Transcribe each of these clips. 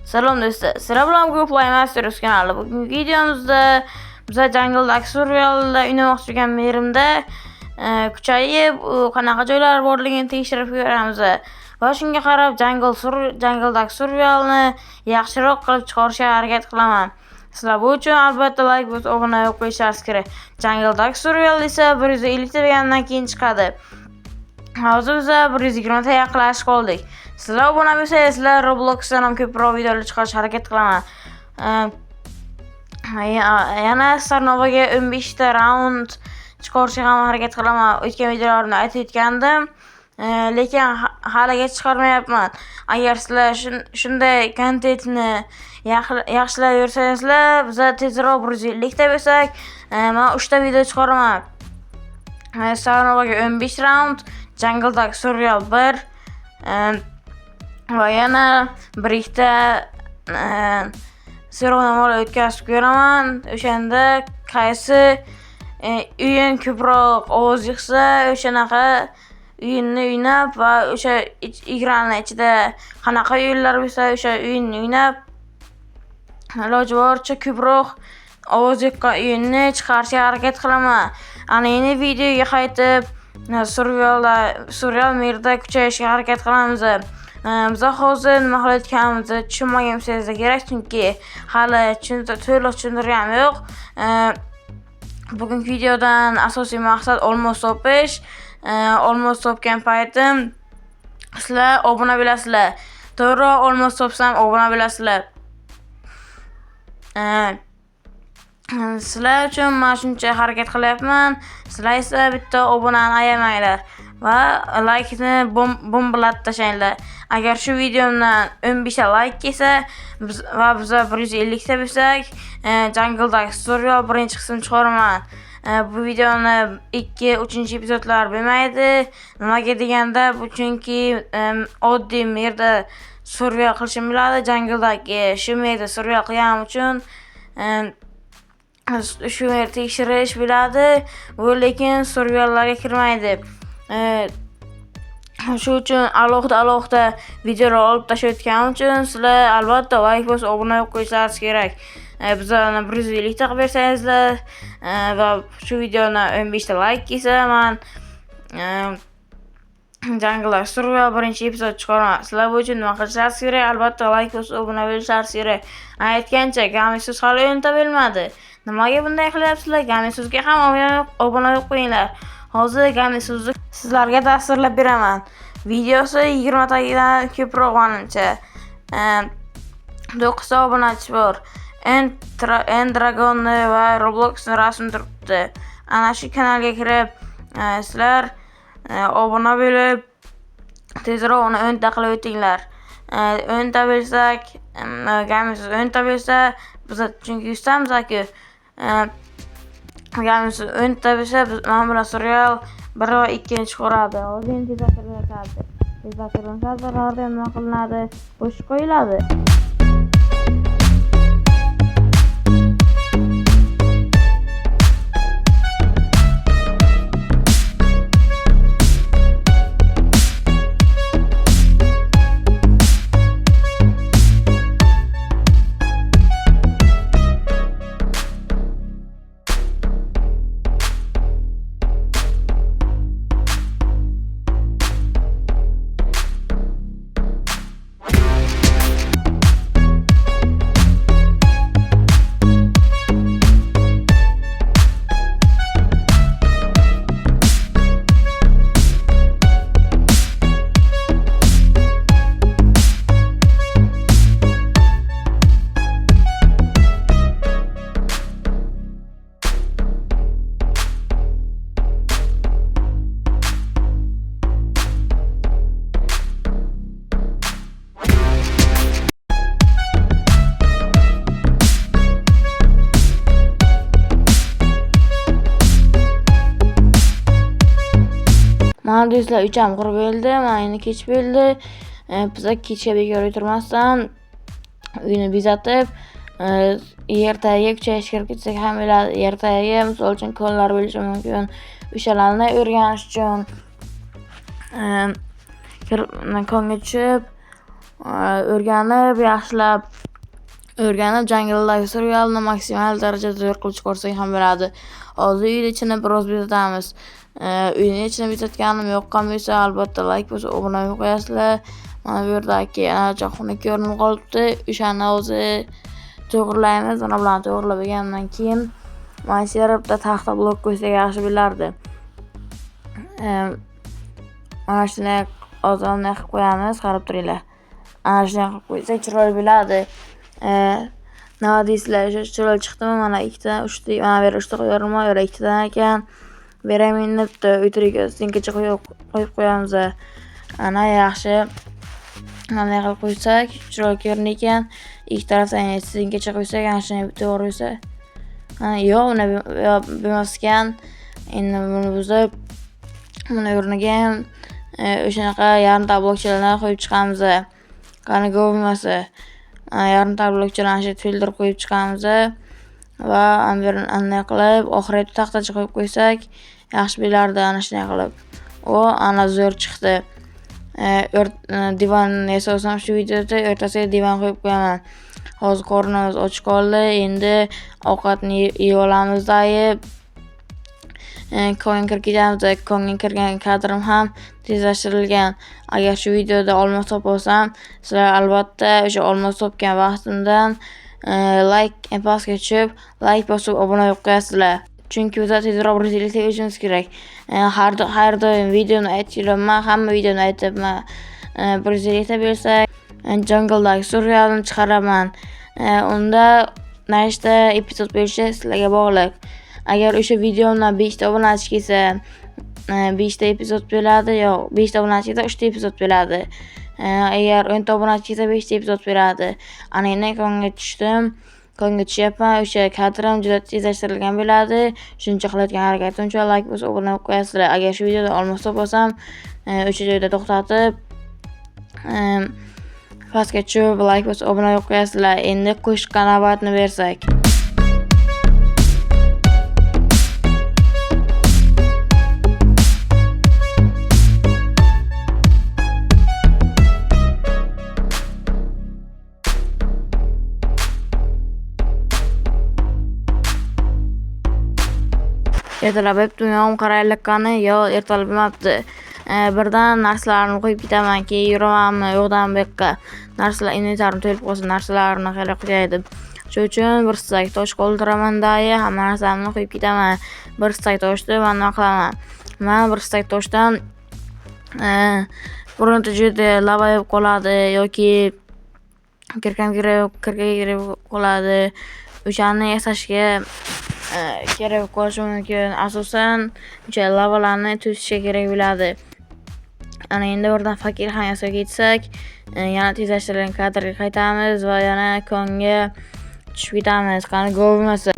Salom do'stlar, sizlar bilan Google Play Masters kanali. Bugungi videomizda biz jangldagi survivalda o'ynamoqchi bo'lgan merimda kuchayib, qanaqa joylar borligini tekshirib ko'ramiz va shunga qarab jangldagi survivalni yaxshiroq qilib chiqarishga harakat qilaman. Sizlar bu uchun albatta like bosib, obuna bo'lib qo'yishingiz kerak. Jangldagi survival esa 150 ta degandan keyin chiqadi. Hozir biz 120 ta yaqinlashib qoldik. Sizlar obuna bo'lsangiz, sizlar Robloxdan ham ko'proq videolar chiqarishga harakat qilaman. Yana Starnovaga 15 ta round chiqarishga ham harakat qilaman. O'tgan videolarda aytib o'tgandim. Lekin haligacha chiqarmayapman. Agar sizlar shunday kontentni yaxshilab yursangizlar, biz tezroq 150 ta bo'lsak, men 3 ta video chiqaraman. Starnovaga 15 round, jangldagi survival 1 va yana bir ikkita so'rovnomalar o'tkazib ko'raman. O'shanda qaysi o'yin ko'proq ovoz yig'sa, o'shanaqa o'yinni o'ynab va o'sha ekranni ichida qanaqa o'yinlar bo'lsa, o'sha o'yinni o'ynab iloji boricha ko'proq ovoz yiqqan o'yinni chiqarishga harakat qilaman. Ana endi videoga qaytib survival merda kuchayishga harakat qilamiz. Biz hozir nima qilayotganimizni tushunmagan bo'lsangiz kerak, chunki hali to'liq tushuntirganim yo'q. Bugungi videodan asosiy maqsad olmos topish. Olmos topgan paytim sizlar obuna bo'lasizlar. To'g'ri, olmos topsam obuna bo'lasizlar. Sizlar uchun men shuncha harakat qilyapman. Sizlar esa bitta obunani ayamanglar va like-ni bombalab tashlanglar. Agar shu videomdan 15 ta like kelsa va biz 150 ta bo'lsak, jangldagi survival birinchi qismini chiqaraman. Bu videoni 2-3 epizodlar bo'lmaydi. Nimaga deganda, bu chunki oddiy merda survival qilishim biladi. Jangldagi shu merda survival qilganim uchun shu yerda tekshirish biladi, lekin survivallarga kirmaydi. Shu uchun alohida videolar olib tashlayotganim uchun sizlar albatta like bosib, obuna bo'lib qo'yishingiz kerak. Bizlarni 150 ta qilib bersangizlar va shu videoni 15 ta like kelsa, men jangldagi survival birinchi epizod chiqaraman. Sizlar bu uchun nima qilishingiz kerak? Albatta like bosib, obuna bo'lishingiz kerak. Aytgancha, Gamesiz hali o'yinta bo'lmadi. Nimaga bunday qilyapsizlar? Gamesizga ham obuna bo'lib qo'yinglar. Hozir Gamesizni sizlarga dasturlab beraman. Videosi 20 tadan ko'proq menimcha. 9 ta obunachi bor. Endragon va Robloxni rasmi turibdi. Ana shu kanalga kirib, sizlar obuna bo'lib, tezroq uni 10 ta qilib o'tinglar. 10 ta bo'lsak, Gamesiz 10 ta bo'lsa, biz chunki 100 tamiz-ku. Gamesiz 10 ta bo'lsa, men bilan survival 1 va 2 chiqaradi. Hozir endi tezakirlanadi. Nima qilinadi? Qo'shib qo'yiladi. Mana do'stlar, 3 qurib bo'ldi. Mana endi kech bo'ldi. Biz kechga bekor o'tirmasdan uyni bezatib, ertaga kuchayishga kirib ketsak ham bo'ladi. Ertaga misol uchun konlar bo'lishi mumkin. O'shalarni o'rganish uchun konga tushib, o'rganib Jungle serialini maksimal darajada zo'r qilib chiqarsak ham bo'ladi. Hozir uyni ichini biroz bezatamiz. Uyni ichini bezatganim yoqqan bo'lsa, albatta like bosib obuna bo'lib qo'yasizlar. Mana bu yerdagi anajoqni ko'rinib qolibdi. O'shani o'zi to'g'rilaymiz. Mana bilan to'g'rilab bo'lgandan keyin mana shu yerda taxta blok qo'ysak yaxshi bo'lardi. Mana shunday ozgina qilib qo'yamiz, qarab turinglar. Ana shunday qilib qo'ysak chiroyli bo'ladi. Nima deysizlar, chiroyli chiqdimi? Mana 2 ta, 3 ta, mana bu yerga 3 ta qo'yarman, yo'q 2 tadan ekan. Beramen debdi, o'tirga stinkacha qo'yib qo'yamiz. Ana yaxshi. Mana qilib qo'ysak, chiroyli ko'rinar ekan. Ikki tarafdan stinkacha qo'ysak, ana shunday to'g'ri bo'lsa. Yo'q, uni bo'lmas ekan. Endi buni buzib, buni o'rniga ham o'shanaqa yarim tablokchalarni qo'yib chiqamiz. Qani bo'lmasa, yarim tablokchalarni filtr qo'yib chiqamiz va anday qilib oxirida taxtacha qo'yib qo'ysak yaxshi bo'lardi. Ana shunday qilib. Ana zo'r chiqdi. Divan asosan shu videoda o'rtasiga divan qo'yib qo'yaman. Hozir qornimiz och qoldi. Endi ovqatni yeb olamiz-da. Ko'ngin kirgizamiz. Ko'ngin kirgan kadrim ham tezlashtirilgan. Agar shu videoda olmos topsam, sizlar albatta o'sha olmos topgan vaqtimdan pastga tushib, like bosib obuna bo'lib qo'yasizlar. Chunki biz tezroq birlikda ishimiz kerak. Har doim videoni aytayapman, hamma videoni aytibman. Birlikda bo'lsak, Jungledagi serialni chiqaraman. Unda nechta epizod bo'lishi sizlarga bog'liq. Agar o'sha videomdan 5 ta obunachi kelsa, 5 ta epizod bo'ladi, yo'q, 5 ta obunachi kelsa 3 ta epizod bo'ladi. Agar 10 ta obunachi kelsa 5 ta epizod bo'ladi. Ana endi ko'ngga tushyapman. O'sha kadrim juda tezlashtirilgan bo'ladi. Shuncha qilayotgan harakatim uchun like bosib obuna bo'lib qo'yasizlar. Agar shu videoda olmos topsam, o'sha joyda to'xtatib pastga tushib, like bosib obuna bo'lib qo'yasizlar. Endi qo'shiqqa navbatni bersak. Ertalab dunyom qarayliqqani, yo ertalab bo'lmabdi. Birdan narsalarni qo'yib ketaman, keyin yuramanmi, yo'qdan bu yoqqa. Narsalar inventarim to'lib qolsa, narsalarni xayli qo'yaydi. Shuning uchun bir stak tosh qoldiraman-da, hamma narsamni qo'yib ketaman. Bir stak toshni men nima qilaman? Men bir stak toshdan bironta joyda lava yeb qoladi yoki kirkam kirib qoladi. O'shani yasashga kerak qolishi mumkin. Asosan o'sha lavalarni to'sishga kerak bo'ladi. Ana endi o'rdan fakir ham yasab ketsak, yana tezlashtirilgan kadrga qaytamiz va yana konga tushib ketamiz. Qani bo'lmasa.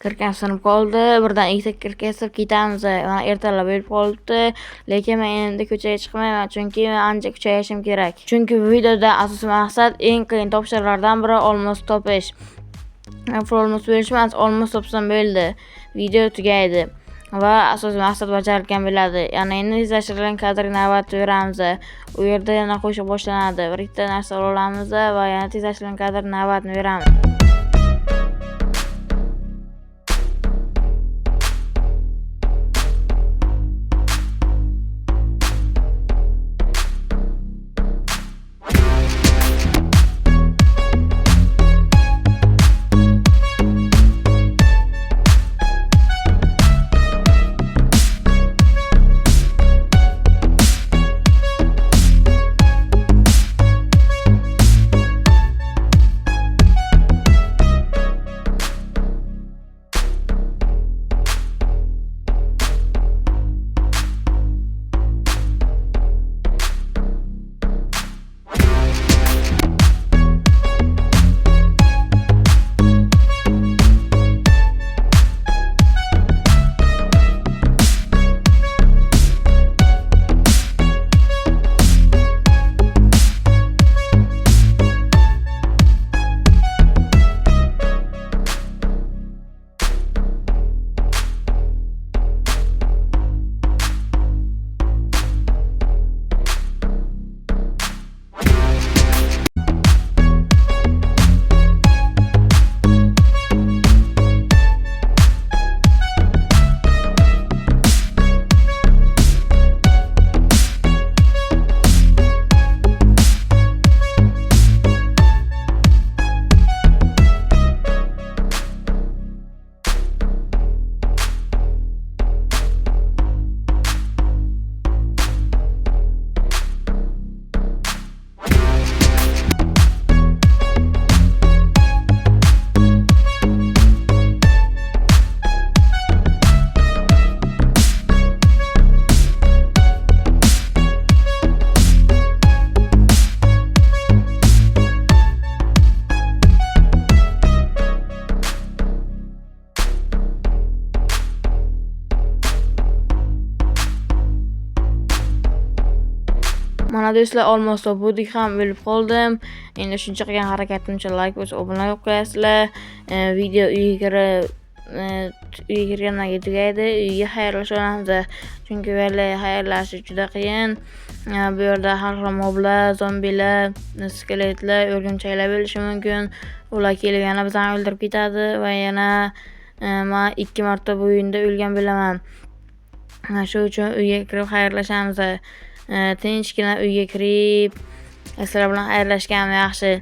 Kirkam sinib qoldi. Birdan ikkita kirka yasab ketamiz. Mana ertalab bo'lib qolibdi. Lekin men endi ko'chaga chiqmayman, chunki men ancha kuchayishim kerak. Chunki bu videoda asosiy maqsad eng qiyin topshiriqlardan biri olmos topish. Olmos bo'lish emas, olmos topsam bo'ldi. Video tugaydi va asosiy maqsad bajarilgan bo'ladi. Yana endi tezlashtirilgan kadrga navbatni beramiz. U yerda yana qo'shiq boshlanadi. Bir ikkita narsa olamiz va yana tezlashtirilgan kadrga navbatni beramiz. Mana do'stlar, olmos topuvdik ham o'lib qoldim. Endi shuncha qilgan harakatimcha like bosib obuna bo'lib qo'yasizlar. Video uyga kirgandan keyin tugaydi. Uyga xayrlashamiz. Chunki valla xayrlashish juda qiyin. Bu yerda har xil moblar, zombilar, skeletlar, o'rgimchaklar bo'lishi mumkin. Ular kelib yana bizani o'ldirib ketadi va yana men 2 marta bu o'yinda o'lgan bo'laman. Shu uchun uyga kirib xayrlashamiz. Tinchgina uyga kirib, sizlar bilan xayrlashganim yaxshi.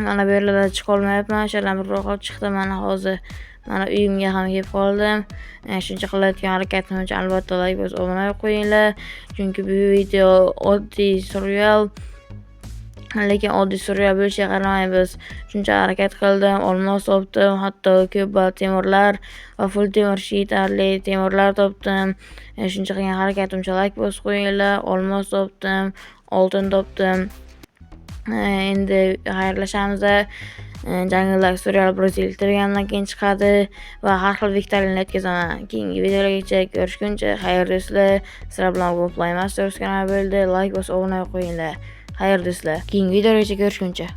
Mana bu yerlarda chiqa olmayapman. O'shalardan bir ro'qab chiqdim mana hozir. Mana uyimga ham kelib qoldim. Shuncha qilayotgan harakatim uchun albatta like bosib obuna bo'lib qo'yinglar. Chunki bu video oddiy survival, lekin oddiy survival bo'lishiga qaramay biz shuncha harakat qildim, olmos topdim, hatto ko'p temurlar va full temir yetarli temurlar topdim. Shuncha qilgan harakatimcha like bosib qo'yinglar. Olmos topdim, oltin topdim. Endi xayrlashamiz. Jangildagi survival biroz eltirgandan keyin chiqadi va har xil viktorinlar o'tkazaman. Keyingi videolargacha ko'rishguncha xayr do'stlar. Sizlar bilan Play Masters kanali bo'ldi. Like bosib obuna qo'yinglar. Xayr do'stlar. Keyingi videolargacha ko'rishguncha.